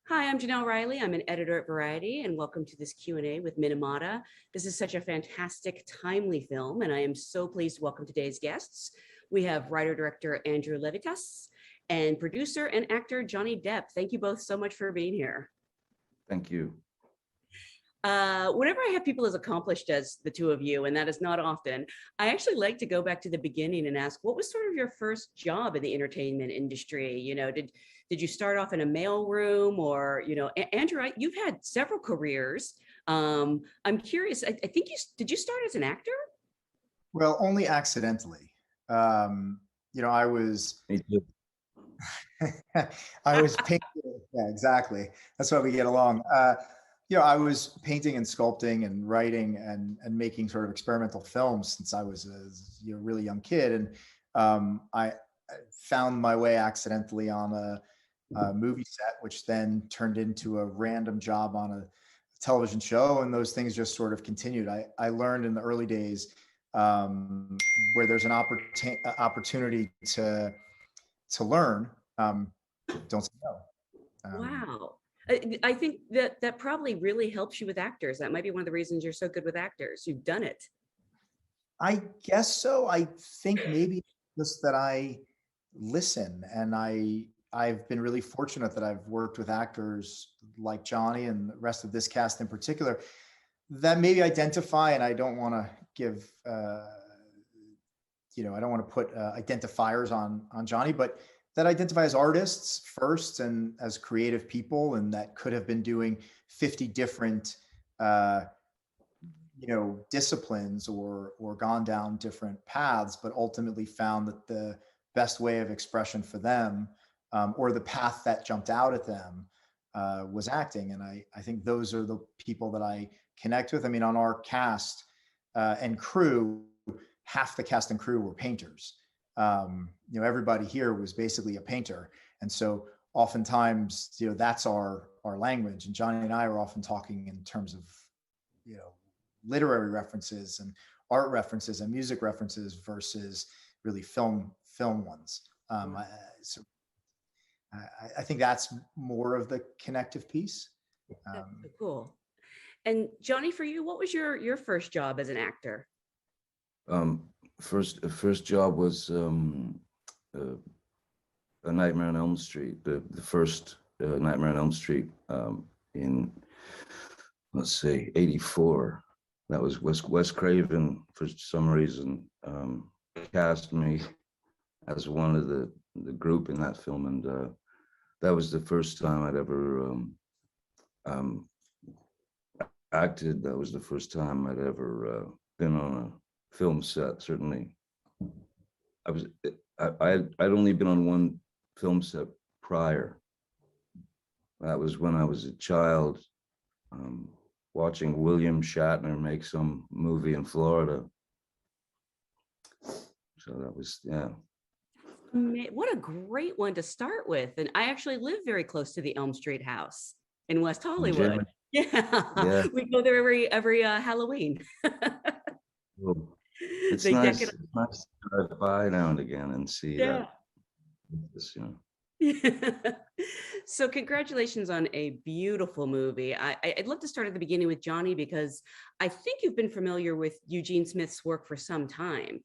Hi, I'm Jenelle Riley. I'm an editor at Variety, and welcome to this Q&A with Minamata. This is such a fantastic, timely film, and I am so pleased to welcome today's guests. We have writer-director Andrew Levitas and producer and actor Johnny Depp. Thank you both so much for being here. Thank you. Whenever I have people as accomplished as the two of you, and that is not often, I actually like to go back to the beginning and ask, what was sort of your first job in the entertainment industry? You know, did you start off in a mailroom, or, you know, Andrew, you've had several careers. I'm curious, I think did you start as an actor? Well, only accidentally. I was I was painting. Yeah, exactly. That's why we get along. I was painting and sculpting and writing and making sort of experimental films since I was a really young kid. And I found my way accidentally on a movie set, which then turned into a random job on a television show. And those things just sort of continued. I learned in the early days where there's an opportunity to learn, don't say no. Wow. I think that probably really helps you with actors. That might be one of the reasons you're so good with actors. You've done it. I guess so. I think maybe just that I listen, and I've been really fortunate that I've worked with actors like Johnny and the rest of this cast in particular that maybe identify, and I don't want to give, I don't want to put identifiers on Johnny, but that identify as artists first and as creative people, and that could have been doing 50 different, disciplines or gone down different paths, but ultimately found that the best way of expression for them, or the path that jumped out at them, was acting. And I think those are the people that I connect with. I mean, on our cast and crew, half the cast and crew were painters. Everybody here was basically a painter. And so oftentimes, that's our language. And Johnny and I are often talking in terms of, literary references and art references and music references versus really film ones. So I think that's more of the connective piece. That's so cool. And Johnny, for you, what was your first job as an actor? First job was A Nightmare on Elm Street, the first Nightmare on Elm Street in, let's say, 84. That was Wes Craven, for some reason, cast me as one of the group in that film, and that was the first time I'd ever acted. That was the first time I'd ever been on a film set. Certainly, I'd only been on one film set prior. That was when I was a child, watching William Shatner make some movie in Florida. So that was, yeah. What a great one to start with. And I actually live very close to the Elm Street house in West Hollywood. Yeah. We go there every Halloween. Well, it's nice to drive by now and again and see that. So congratulations on a beautiful movie. I'd love to start at the beginning with Johnny, because I think you've been familiar with Eugene Smith's work for some time.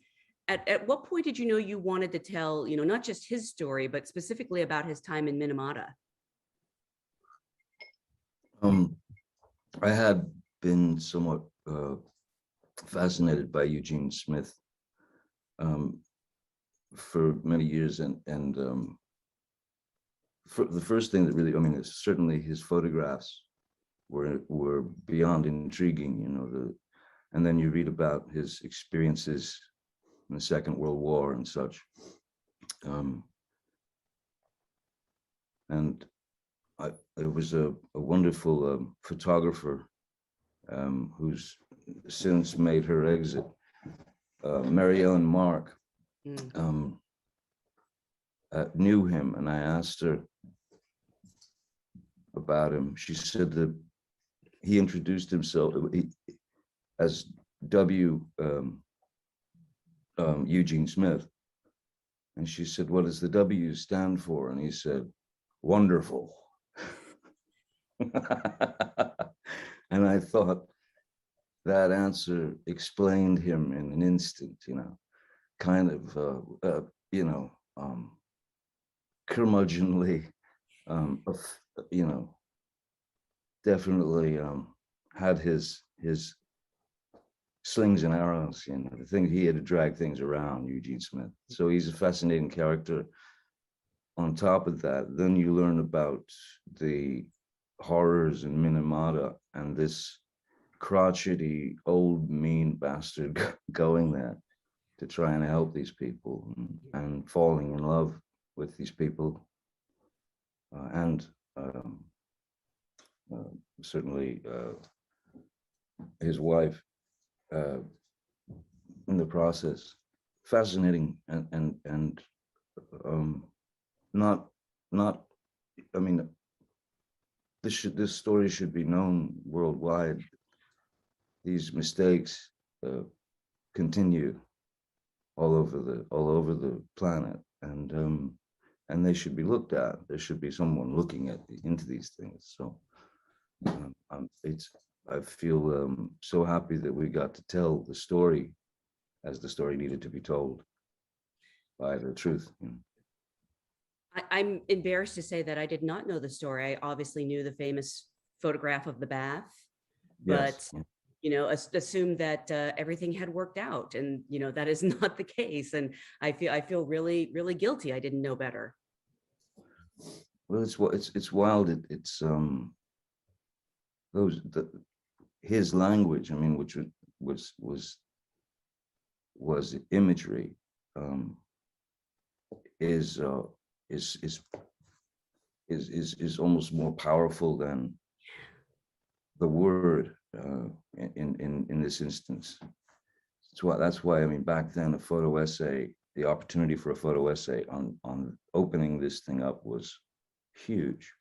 At what point did you know you wanted to tell, not just his story, but specifically about his time in Minamata? I had been somewhat fascinated by Eugene Smith for many years, and for the first thing that really, certainly his photographs were beyond intriguing, and then you read about his experiences in the Second World War and such. And it was a wonderful photographer who's since made her exit, Mary Ellen Mark, knew him, and I asked her about him. She said that he introduced himself as W. Eugene Smith, and she said, "What does the W stand for?" And he said, "Wonderful." And I thought that answer explained him in an instant, kind of, curmudgeonly, you know, definitely had his slings and arrows, the thing he had to drag things around, Eugene Smith. So he's a fascinating character. On top of that, then you learn about the horrors in Minamata and this crotchety old mean bastard going there to try and help these people and falling in love with these people and certainly his wife in the process. Fascinating and not I mean, this story should be known worldwide. These mistakes continue all over the planet, and they should be looked at. There should be someone looking into these things. So I feel so happy that we got to tell the story as the story needed to be told by the truth. I'm embarrassed to say that I did not know the story. I obviously knew the famous photograph of the bath, but Yes. assumed that everything had worked out, and that is not the case. And I feel really, really guilty. I didn't know better. Well, it's wild. It's his language. I mean, which was imagery, is almost more powerful than the word in this instance. That's why I mean, back then a photo essay, the opportunity for a photo essay on opening this thing up was huge,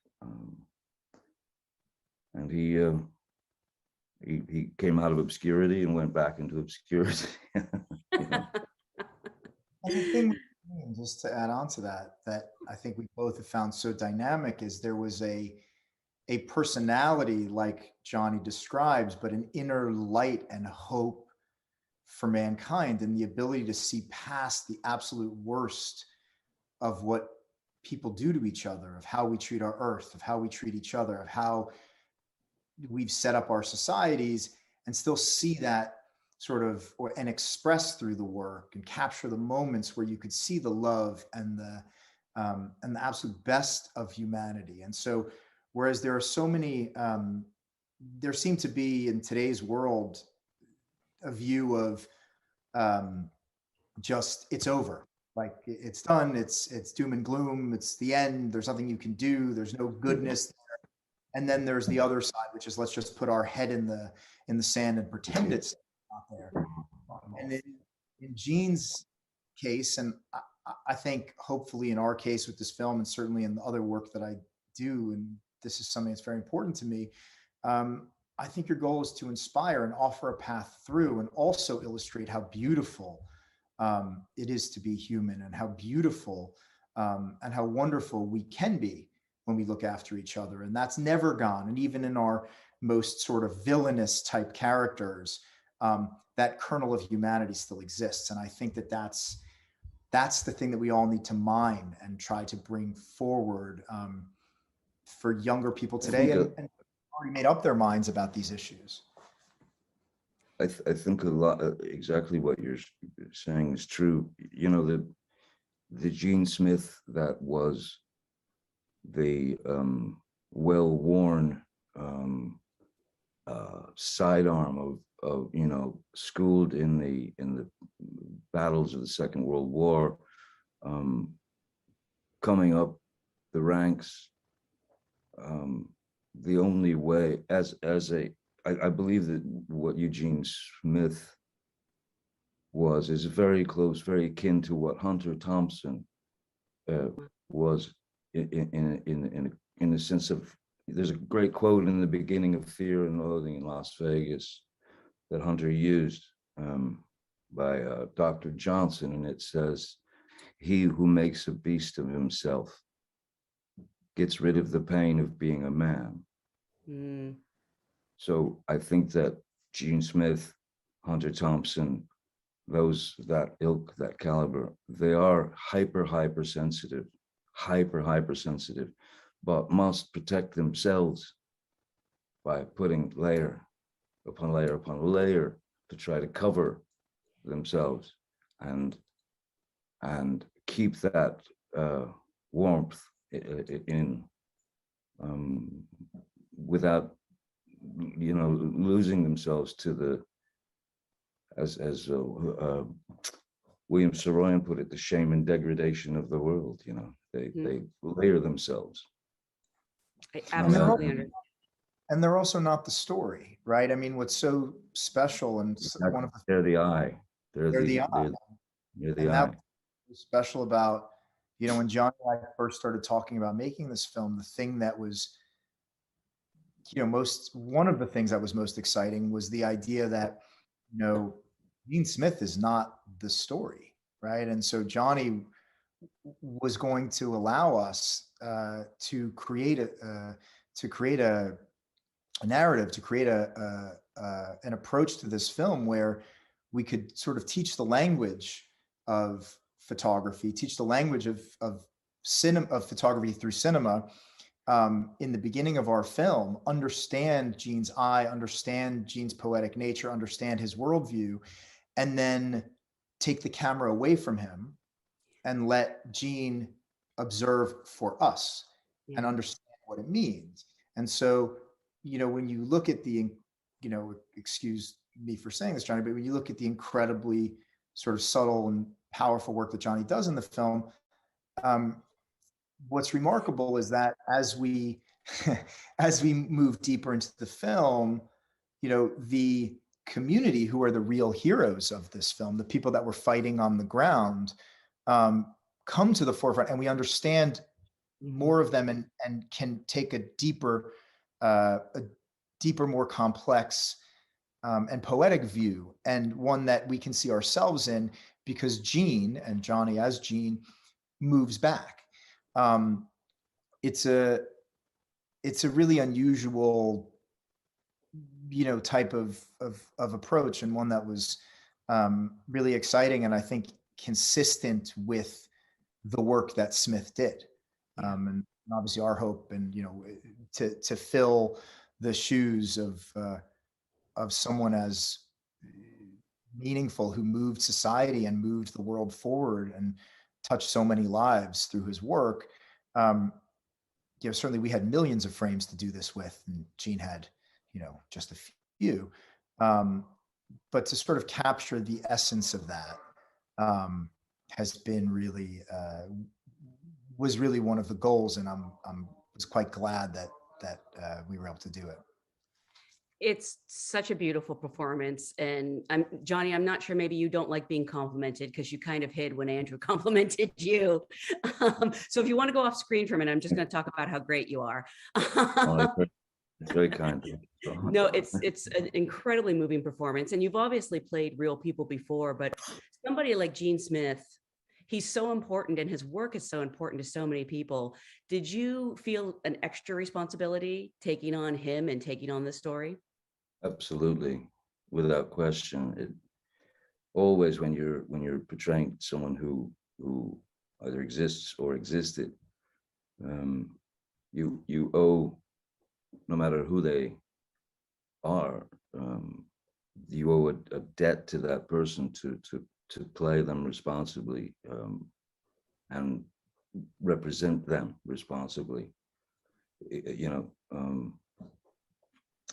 and he came out of obscurity and went back into obscurity. And the thing, just to add on to that I think we both have found so dynamic is there was a personality like Johnny describes, but an inner light and hope for mankind, and the ability to see past the absolute worst of what people do to each other, of how we treat our earth, of how we treat each other, of how we've set up our societies, and still see that sort of and express through the work and capture the moments where you could see the love and the absolute best of humanity. And so whereas there are so many there seem to be in today's world a view of just it's over, like it's done, it's doom and gloom, it's the end, there's nothing you can do, there's no goodness. And then there's the other side, which is let's just put our head in the sand and pretend it's not there. And in Gene's case, and I think hopefully in our case with this film, and certainly in the other work that I do, and this is something that's very important to me, I think your goal is to inspire and offer a path through, and also illustrate how beautiful it is to be human, and how beautiful and how wonderful we can be when we look after each other. And that's never gone. And even in our most sort of villainous type characters, that kernel of humanity still exists. And I think that that's the thing that we all need to mine and try to bring forward for younger people today, and already made up their minds about these issues. I think a lot, exactly what you're saying is true. The Gene Smith that was the well-worn sidearm of schooled in the battles of the Second World War, coming up the ranks, the only way I believe that what Eugene Smith is very close, very akin to what Hunter Thompson was in the sense of, there's a great quote in the beginning of Fear and Loathing in Las Vegas that Hunter used by Dr. Johnson, and it says, "He who makes a beast of himself gets rid of the pain of being a man." Mm. So I think that Gene Smith, Hunter Thompson, those, that ilk, that caliber, they are hyper sensitive, hyper sensitive, but must protect themselves by putting layer upon layer upon layer to try to cover themselves and keep that warmth in, without, you know, losing themselves to the, as William Saroyan put it, the shame and degradation of the world. You know, they layer themselves. I And they're absolutely understand. and they're also not the story, right? I mean, what's so special and one of the, They're the eye. they're the eye, They're the and that eye. was special about, you know, when John and I first started talking about making this film, the thing that was, you know, one of the things that was most exciting was the idea that, you know, Gene Smith is not the story, right? And so Johnny was going to allow us to create a narrative, to create an approach to this film where we could sort of teach the language of photography, teach the language of cinema, of photography through cinema, in the beginning of our film, understand Gene's eye, understand Gene's poetic nature, understand his worldview, and then take the camera away from him and let Gene observe for us and understand what it means. And so, you know, when you look at the, you know, excuse me for saying this, Johnny, but when you look at the incredibly sort of subtle and powerful work that Johnny does in the film, what's remarkable is that as we as we move deeper into the film, you know, the community who are the real heroes of this film, the people that were fighting on the ground, come to the forefront, and we understand more of them, and can take a deeper, more complex, and poetic view, and one that we can see ourselves in, because Gene, and Johnny as Gene, moves back. It's a really unusual, you know, type of approach, and one that was really exciting, and I think consistent with the work that Smith did. And obviously our hope, and, you know, to fill the shoes of someone as meaningful, who moved society and moved the world forward and touched so many lives through his work. You know, certainly we had millions of frames to do this with, and Gene had, you know, just a few. But to sort of capture the essence of that has been really, was really one of the goals, and I'm was quite glad that we were able to do it. It's such a beautiful performance. And Johnny, I'm not sure, maybe you don't like being complimented, because you kind of hid when Andrew complimented you. So if you want to go off screen for a minute, I'm just going to talk about how great you are. It's very kind. No, it's an incredibly moving performance. And you've obviously played real people before, but somebody like Gene Smith, he's so important, and his work is so important to so many people. Did you feel an extra responsibility taking on him and taking on this story? Absolutely, without question. It always, when you're portraying someone who either exists or existed, you owe, no matter who they are, you owe a debt to that person to play them responsibly, and represent them responsibly. You know,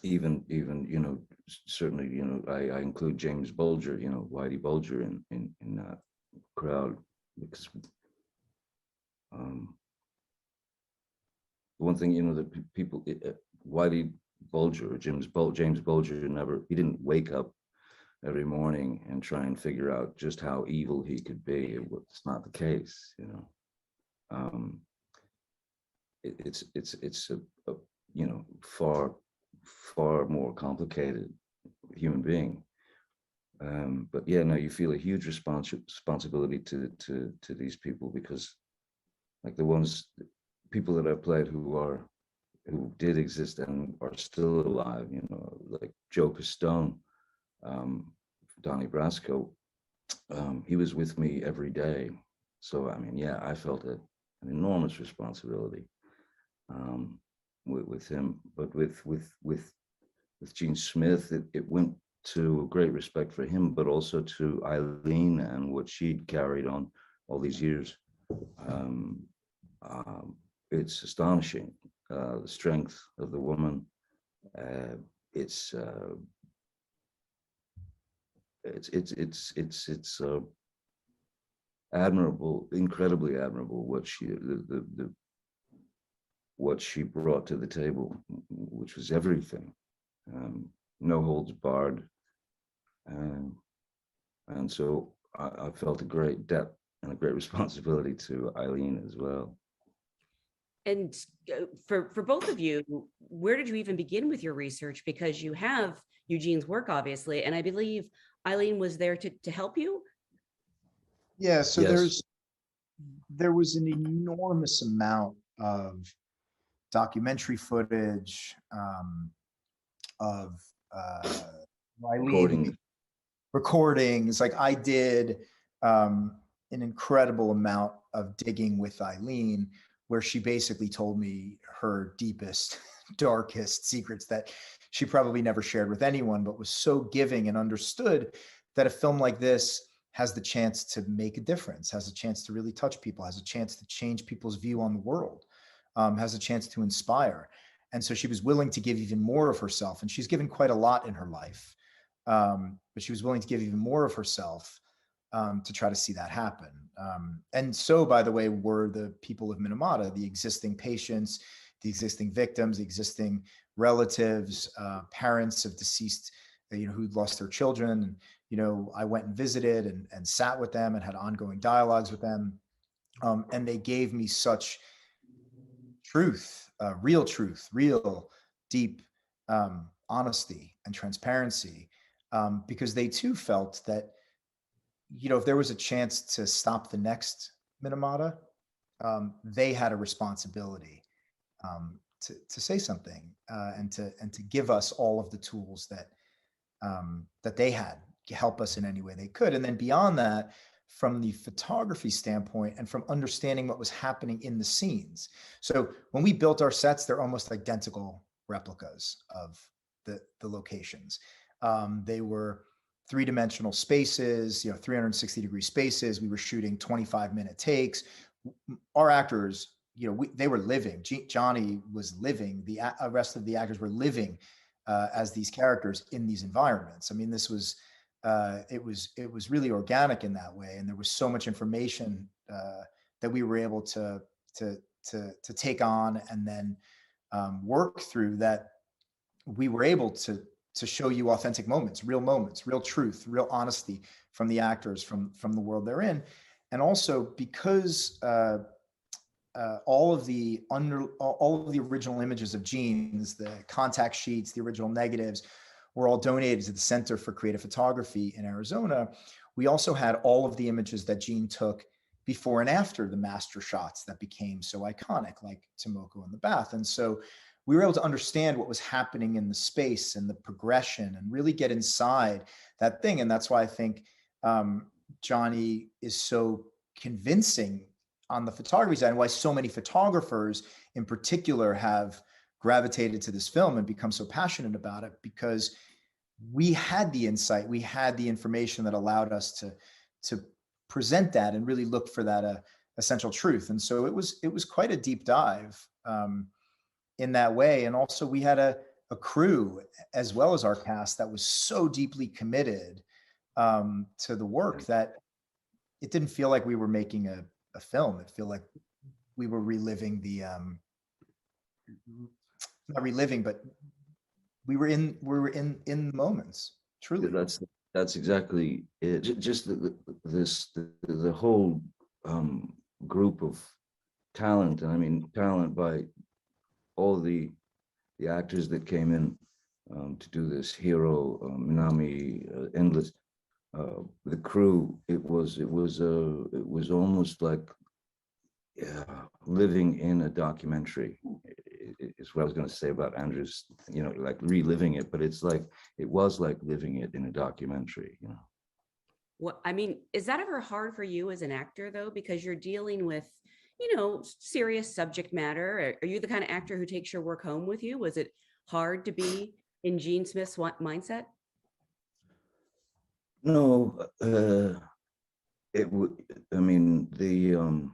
even you know, certainly, you know, I include James Bulger, you know, Whitey Bulger in that crowd, because one thing, you know, that people, Whitey Bulger or James Bulger he didn't wake up every morning and try and figure out just how evil he could be. It's not the case, you know. It's a you know, far more complicated human being. But yeah, no, you feel a huge responsibility to these people, because, like, people that I've played who are who did exist and are still alive, like Joe Pistone, Donnie Brasco, he was with me every day. So, I mean, yeah, I felt an enormous responsibility with him, but with Gene Smith, it went to great respect for him, but also to Eileen and what she'd carried on all these years. Um, it's astonishing, the strength of the woman. It's admirable, incredibly admirable what what she brought to the table, which was everything. No holds barred. And so I felt a great debt and a great responsibility to Eileen as well. And for both of you, where did you even begin with your research? Because you have Eugene's work, obviously, and I believe Eileen was there to help you. Yeah, so Yes. there was an enormous amount of documentary footage, of Eileen recordings. Like I did an incredible amount of digging with Eileen, where she basically told me her deepest, darkest secrets that she probably never shared with anyone, but was so giving and understood that a film like this has the chance to make a difference, has a chance to really touch people, has a chance to change people's view on the world, has a chance to inspire. And so she was willing to give even more of herself. And she's given quite a lot in her life. But she was willing to give even more of herself to try to see that happen. And so, by the way, were the people of Minamata, the existing patients, the existing victims, the existing relatives, parents of deceased, who'd lost their children. And, I went and visited and sat with them and had ongoing dialogues with them. And they gave me such truth, real, deep honesty and transparency, because they too felt that, if there was a chance to stop the next Minamata, they had a responsibility to say something, and to give us all of the tools that they had to help us in any way they could. And then beyond that, from the photography standpoint and from understanding what was happening in the scenes. So when we built our sets, they're almost identical replicas of the locations. They were three-dimensional spaces, 360-degree spaces. We were shooting 25-minute takes. Our actors, they were living. Johnny was living. The rest of the actors were living as these characters in these environments. I mean, this was it was really organic in that way, and there was so much information that we were able to take on and then work through, that we were able to show you authentic moments, real truth, real honesty from the actors, from the world they're in. And also because all of the original images of Gene's, the contact sheets, the original negatives, were all donated to the Center for Creative Photography in Arizona. We also had all of the images that Gene took before and after the master shots that became so iconic, like Tomoko in the bath. And so we were able to understand what was happening in the space and the progression and really get inside that thing. And that's why I think Johnny is so convincing on the photography side, and why so many photographers in particular have gravitated to this film and become so passionate about it, because we had the insight, we had the information that allowed us to present that and really look for that essential truth. And so it was quite a deep dive in that way. And also we had a crew as well as our cast that was so deeply committed to the work that it didn't feel like we were making a film. It felt like we were reliving not reliving, but we were in the moments, truly. That's exactly it. Just the whole group of talent, and I mean talent by all the actors that came in to do this. Hiro, Minami, Endless, the crew. It was almost like living in a documentary. is what I was going to say about Andrew's, like reliving it, but it's like, it was like living it in a documentary, What I mean, is that ever hard for you as an actor though? Because you're dealing with, serious subject matter. Are you the kind of actor who takes your work home with you? Was it hard to be in Gene Smith's mindset? No, it would, I mean, the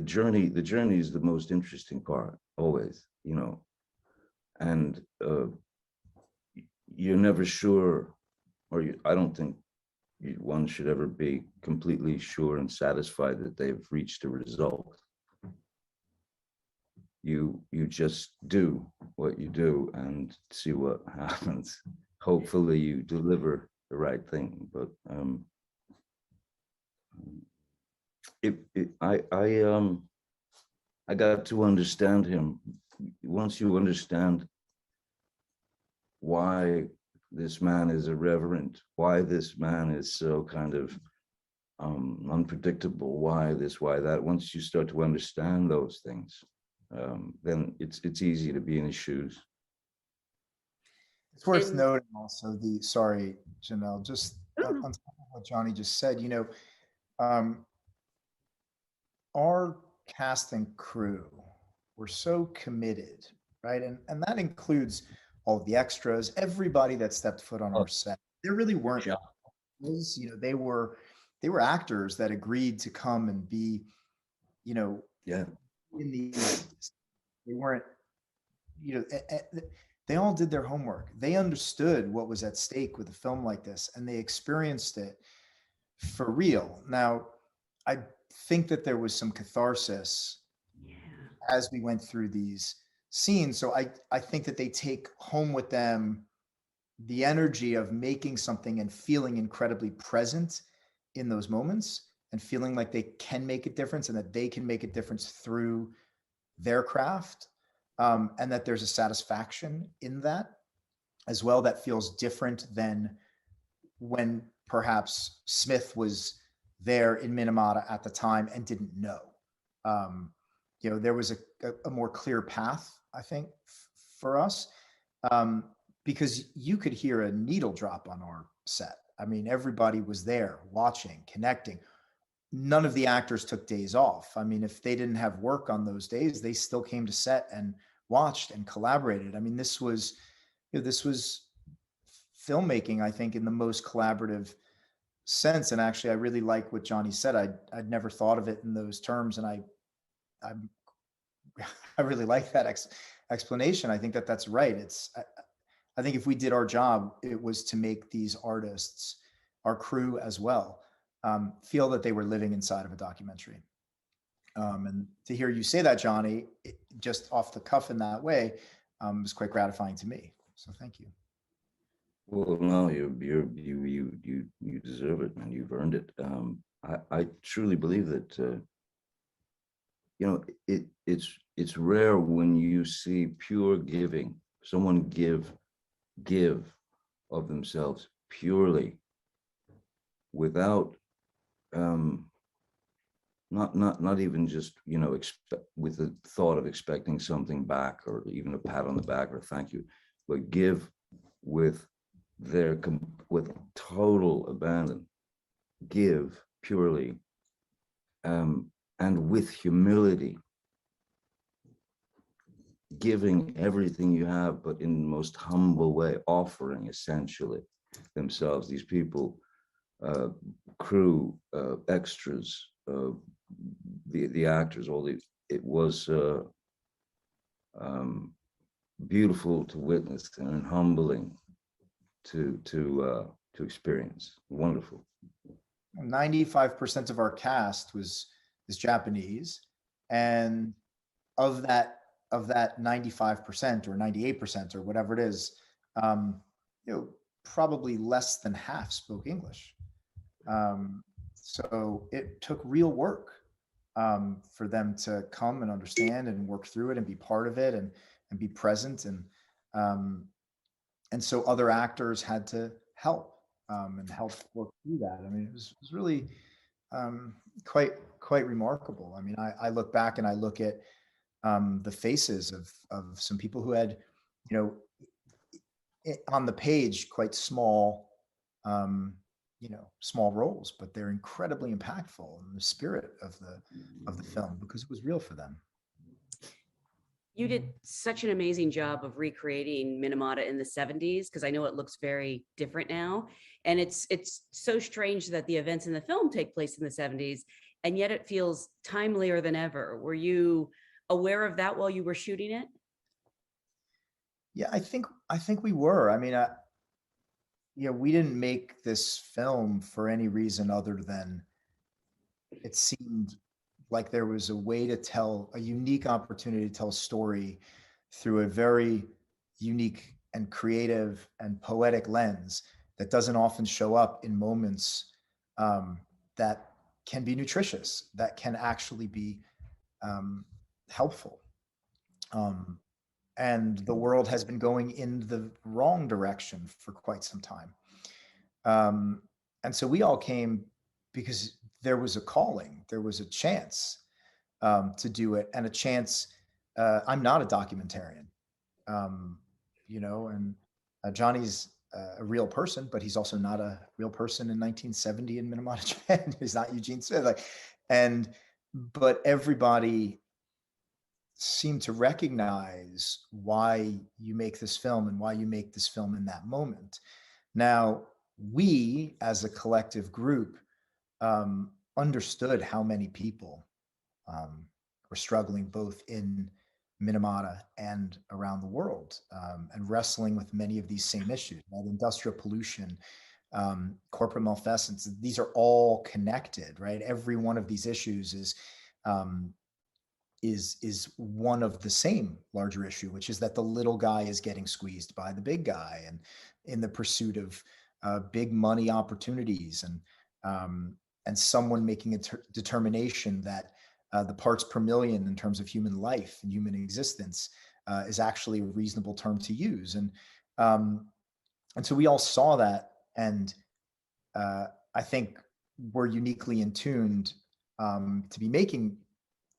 journey is the most interesting part, always, and you're never sure, I don't think one should ever be completely sure and satisfied that they've reached a result. You just do what you do and see what happens. Hopefully you deliver the right thing, but I got to understand him. Once you understand why this man is irreverent, why this man is so kind of unpredictable, why this, why that, once you start to understand those things, then it's easy to be in his shoes. It's worth And noting also sorry, Jenelle, just on oh, top of what Johnny just said, um, our cast and crew were so committed, right? And that includes all the extras, everybody that stepped foot on Oh, our set. There really weren't, yeah. they were actors that agreed to come and be, Yeah. in these. They weren't, they all did their homework. They understood what was at stake with a film like this, and they experienced it for real. Now, I think that there was some catharsis yeah. as we went through these scenes. So I think that they take home with them the energy of making something and feeling incredibly present in those moments and feeling like they can make a difference and that they can make a difference through their craft, and that there's a satisfaction in that as well that feels different than when perhaps Smith was there in Minamata at the time and didn't know. Um, there was a more clear path, I think, for us, because you could hear a needle drop on our set. I mean, everybody was there watching, connecting. None of the actors took days off. I mean, if they didn't have work on those days, they still came to set and watched and collaborated. I mean, this was filmmaking, I think, in the most collaborative sense. And actually, I really like what Johnny said. I'd never thought of it in those terms, and I I really like that explanation. I think that that's right. I think if we did our job, it was to make these artists, our crew as well, feel that they were living inside of a documentary. And to hear you say that, Johnny, just off the cuff in that way, was quite gratifying to me. So thank you. Well, no, you deserve it, man. You've earned it. I truly believe that it's rare when you see pure giving, someone give of themselves purely, without not even just with the thought of expecting something back, or even a pat on the back or thank you, but give with with total abandon, give purely, and with humility, giving everything you have, but in the most humble way, offering essentially themselves. These people, crew, extras, the actors, it was beautiful to witness and humbling to experience. Wonderful. 95% of our cast is Japanese, and of that 95% or 98% or whatever it is, probably less than half spoke English. So it took real work for them to come and understand and work through it and be part of it and be present, and so other actors had to help, and help work through that. I mean, it was really quite remarkable. I mean, I look back and I look at the faces of some people who had, you know, on the page, quite small, you know, small roles, but they're incredibly impactful in the spirit of the film because it was real for them. You did such an amazing job of recreating Minamata in the 70s, because I know it looks very different now. And it's so strange that the events in the film take place in the 70s, and yet it feels timelier than ever. Were you aware of that while you were shooting it? Yeah, I think we were. I mean, yeah, we didn't make this film for any reason other than it seemed like there was a way to tell a unique opportunity to tell a story through a very unique and creative and poetic lens that doesn't often show up in moments that can be nutritious, that can actually be helpful. And the world has been going in the wrong direction for quite some time. And so we all came because there was a calling, there was a chance to do it, and a chance. I'm not a documentarian, you know, and Johnny's a real person, but he's also not a real person in 1970 in Minamata, Japan. He's not Eugene Smith, like, and but everybody seemed to recognize why you make this film and why you make this film in that moment. Now, we as a collective group understood how many people were struggling both in Minamata and around the world, and wrestling with many of these same issues, right? Industrial pollution, corporate malfeasance. These are all connected, right? Every one of these issues is one of the same larger issue, which is that the little guy is getting squeezed by the big guy, and in the pursuit of big money opportunities, and someone making a determination that the parts per million in terms of human life and human existence is actually a reasonable term to use, and so we all saw that, and I think we're uniquely in tuned to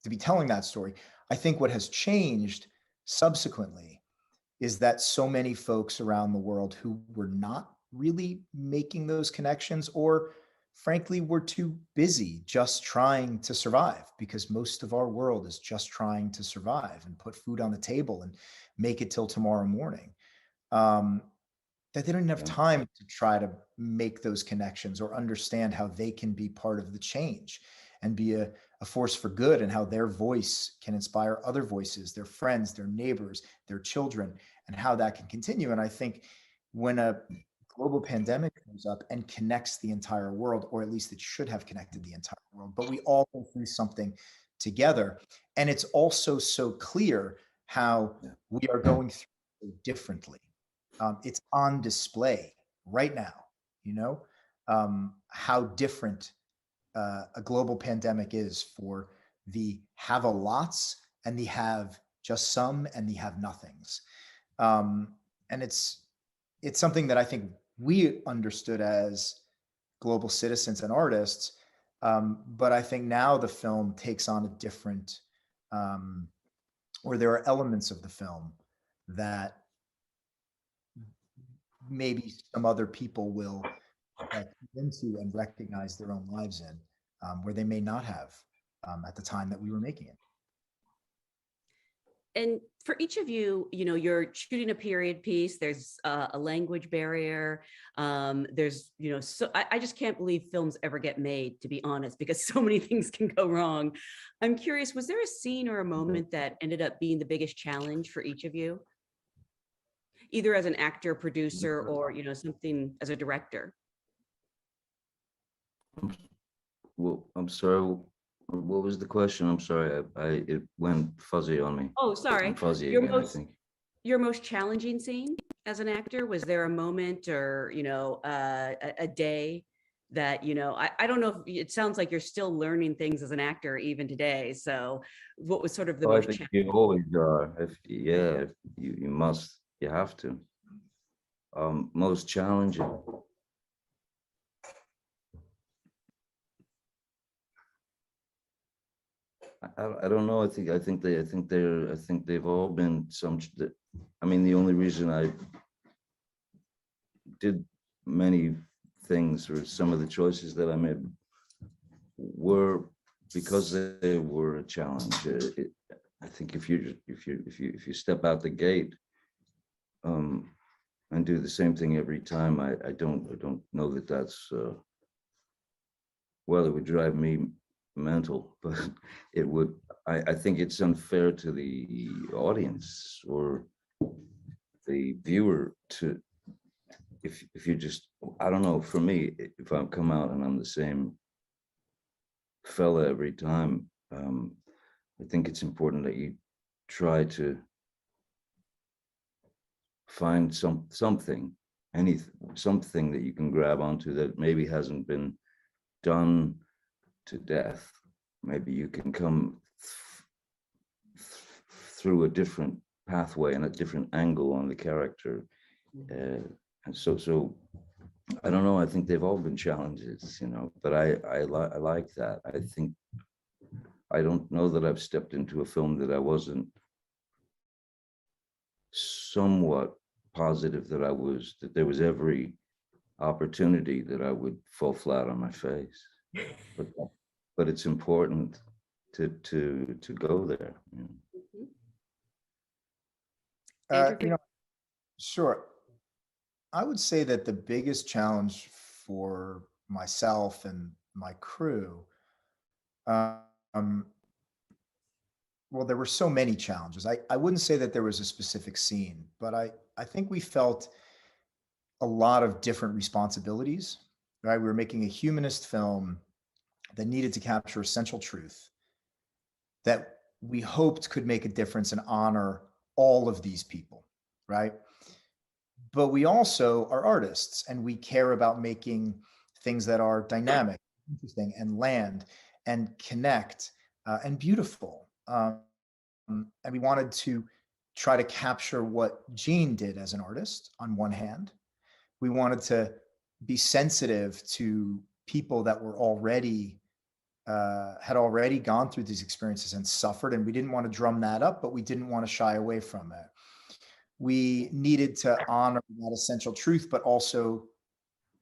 be telling that story. I think what has changed subsequently is that so many folks around the world who were not really making those connections, or frankly were too busy just trying to survive, because most of our world is just trying to survive and put food on the table and make it till tomorrow morning, that they don't even have time to try to make those connections or understand how they can be part of the change and be a force for good, and how their voice can inspire other voices, their friends, their neighbors, their children, and how that can continue. And I think when a global pandemic comes up and connects the entire world, or at least it should have connected the entire world, but we all go through something together. And it's also so clear how we are going through it differently. It's on display right now, you know, how different a global pandemic is for the have a lots and the have just some and the have nothings. And it's something that I think we understood as global citizens and artists. But I think now the film takes on a different, or there are elements of the film that maybe some other people will into and recognize their own lives in, where they may not have at the time that we were making it. And for each of you, you know, you're shooting a period piece. There's a language barrier. There's, you know, so I just can't believe films ever get made, to be honest, because so many things can go wrong. I'm curious, was there a scene or a moment that ended up being the biggest challenge for each of you? Either as an actor, producer, or, you know, something as a director? Well, I'm sorry. What was the question? I'm sorry. It went fuzzy on me. Oh, sorry. I'm fuzzy Your again, I think. Your most challenging scene as an actor? Was there a moment, or, you know, a day that, you know, I don't know if it sounds like you're still learning things as an actor even today. So what was sort of the Oh, I most think challenging? you always are. If you must, you have to. Most challenging. I don't know. I think they've all been some. I mean, the only reason I did many things, or some of the choices that I made, were because they were a challenge. I think if you step out the gate and do the same thing every time, I don't know that that's well, it would drive me mental, but it would. I think it's unfair to the audience or the viewer to, if you just, I don't know, for me, if I come out and I'm the same fella every time, I think it's important that you try to find something, something that you can grab onto that maybe hasn't been done to death. Maybe you can come through a different pathway and a different angle on the character. And so I don't know. I think they've all been challenges, but I like that. I think, I don't know that I've stepped into a film that I wasn't somewhat positive that there was every opportunity that I would fall flat on my face. But it's important to go there. Andrew? Sure. I would say that the biggest challenge for myself and my crew, well, there were so many challenges. I wouldn't say that there was a specific scene, but I think we felt a lot of different responsibilities, right? We were making a humanist film that needed to capture essential truth that we hoped could make a difference and honor all of these people, right? But we also are artists and we care about making things that are dynamic, interesting, and land and connect and beautiful. And we wanted to try to capture what Gene did as an artist on one hand. We wanted to be sensitive to people that were already had already gone through these experiences and suffered, and we didn't want to drum that up, but we didn't want to shy away from it. We needed to honor that essential truth, but also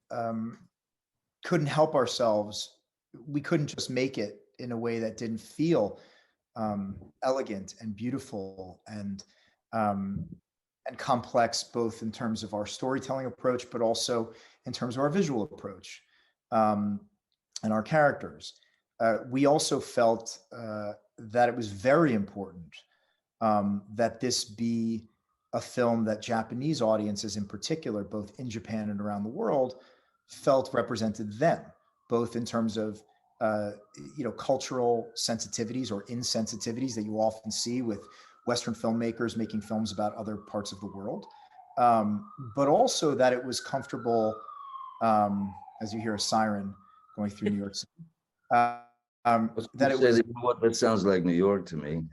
couldn't help ourselves. We couldn't just make it in a way that didn't feel elegant and beautiful and complex, both in terms of our storytelling approach, but also in terms of our visual approach and our characters. We also felt that it was very important that this be a film that Japanese audiences in particular, both in Japan and around the world, felt represented them, both in terms of cultural sensitivities or insensitivities that you often see with Western filmmakers making films about other parts of the world, but also that it was comfortable, as you hear a siren going through New York City, that it was, that sounds like New York to me.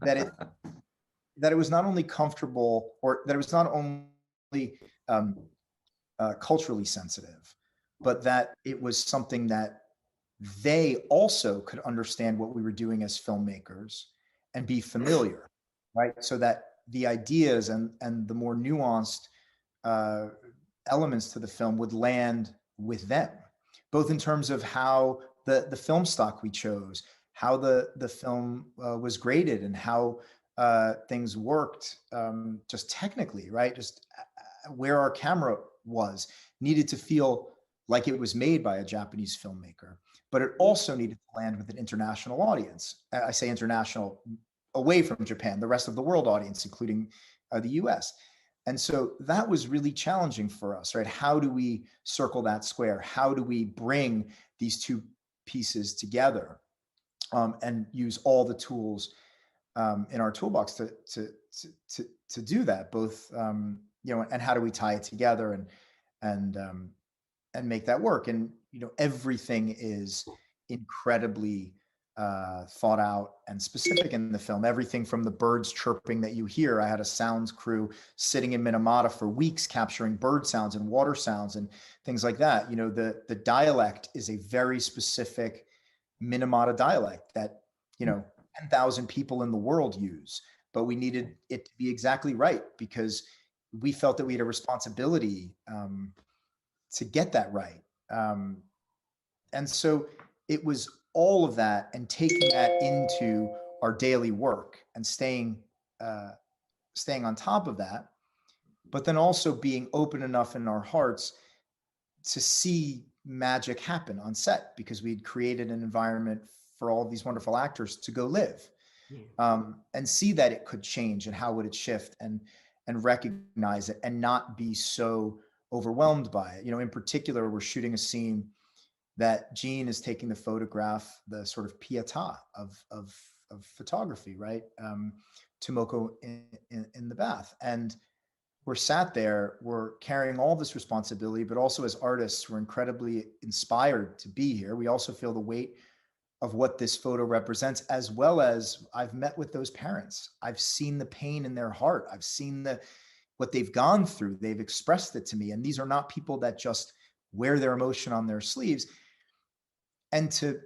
that it was not only comfortable, or that it was not only culturally sensitive, but that it was something that they also could understand what we were doing as filmmakers and be familiar, right? So that the ideas and the more nuanced elements to the film would land with them, both in terms of how the film stock we chose, how the film was graded, and how things worked just technically, right? Just where our camera was needed to feel like it was made by a Japanese filmmaker, but it also needed to land with an international audience. I say international, away from Japan, the rest of the world audience, including the US. And so that was really challenging for us, right? How do we circle that square? How do we bring these two pieces together and use all the tools in our toolbox to do that, both and how do we tie it together and make that work? And everything is incredibly thought out and specific in the film. Everything from the birds chirping that you hear. I had a sounds crew sitting in Minamata for weeks capturing bird sounds and water sounds and things like that. The dialect is a very specific Minamata dialect that, 10,000 people in the world use, but we needed it to be exactly right because we felt that we had a responsibility to get that right. And so it was all of that and taking that into our daily work and staying on top of that, but then also being open enough in our hearts to see magic happen on set because we'd created an environment for all of these wonderful actors to go live, and see that it could change and how would it shift, and recognize it and not be so overwhelmed by it. In particular, we're shooting a scene that Gene is taking the photograph, the sort of pietà of photography, right? Tomoko in the bath. And we're sat there, we're carrying all this responsibility, but also as artists, we're incredibly inspired to be here. We also feel the weight of what this photo represents, as well as I've met with those parents. I've seen the pain in their heart. I've seen what they've gone through. They've expressed it to me. And these are not people that just wear their emotion on their sleeves. And to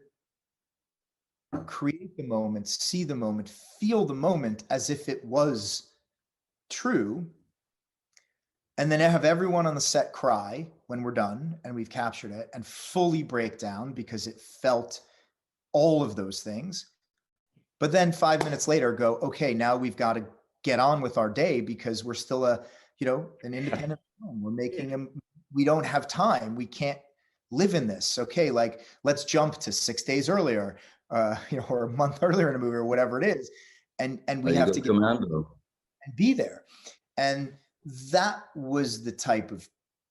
create the moment, see the moment, feel the moment as if it was true, and then have everyone on the set cry when we're done and we've captured it, and fully break down because it felt all of those things. But then 5 minutes later go, okay, now we've got to get on with our day because we're still an independent film. We're making them. We don't have time. We can't live in this. Okay, like let's jump to 6 days earlier, or a month earlier in a movie or whatever it is, and we have to get and be there. And that was the type of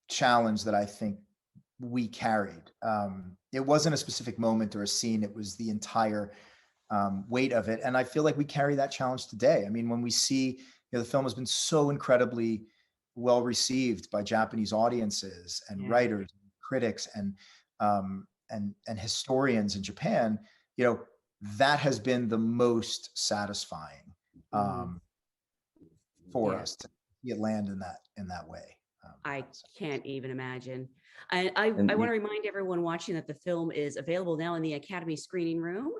challenge that I think we carried. It wasn't a specific moment or a scene. It was the entire weight of it. And I feel like we carry that challenge today. I mean, when we see, the film has been so incredibly well received by Japanese audiences and writers, and critics, and historians in Japan, that has been the most satisfying for us to see it land in that way. I can't even imagine. I want to remind everyone watching that the film is available now in the Academy screening room.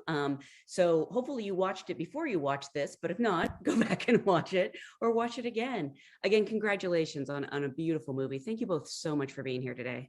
So hopefully you watched it before you watched this, but if not, go back and watch it or watch it again. Again, congratulations on a beautiful movie. Thank you both so much for being here today.